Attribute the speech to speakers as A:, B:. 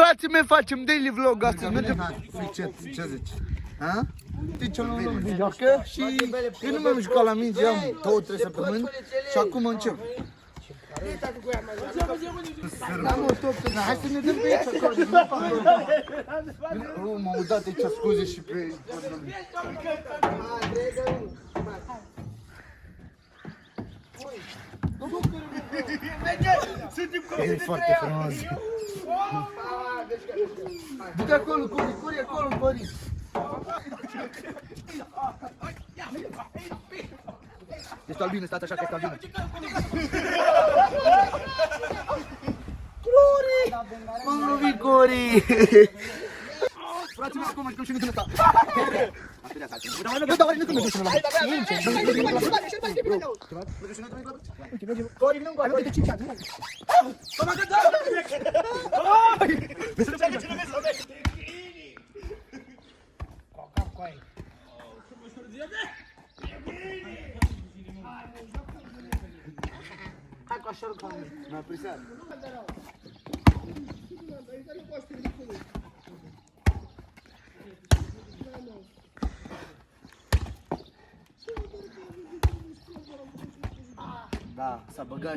A: Frații mei, facem daily vlog astăzi. Mergem...
B: Ce zici? Ha?
A: Știi ce am luat de joacă și eu nu m-am jucat la minge, am 2-3 săptămâni și acum încep. Da, mă, stop, hai să ne dăm pe aici acolo, nu fac rău. M-au dat aici scuze și pe... E foarte frumos. Du-te acolo, Cori acolo, Cori. Ești albine, stați așa că ești albine. Cori! M-am lovit, Cori! Frații mei, acum mă jucăm și nu sunt ăsta. Cori, nu încoace, uite 5 ani. Hai cu așa rugăm. M-a prisat. Da, s-a băgat.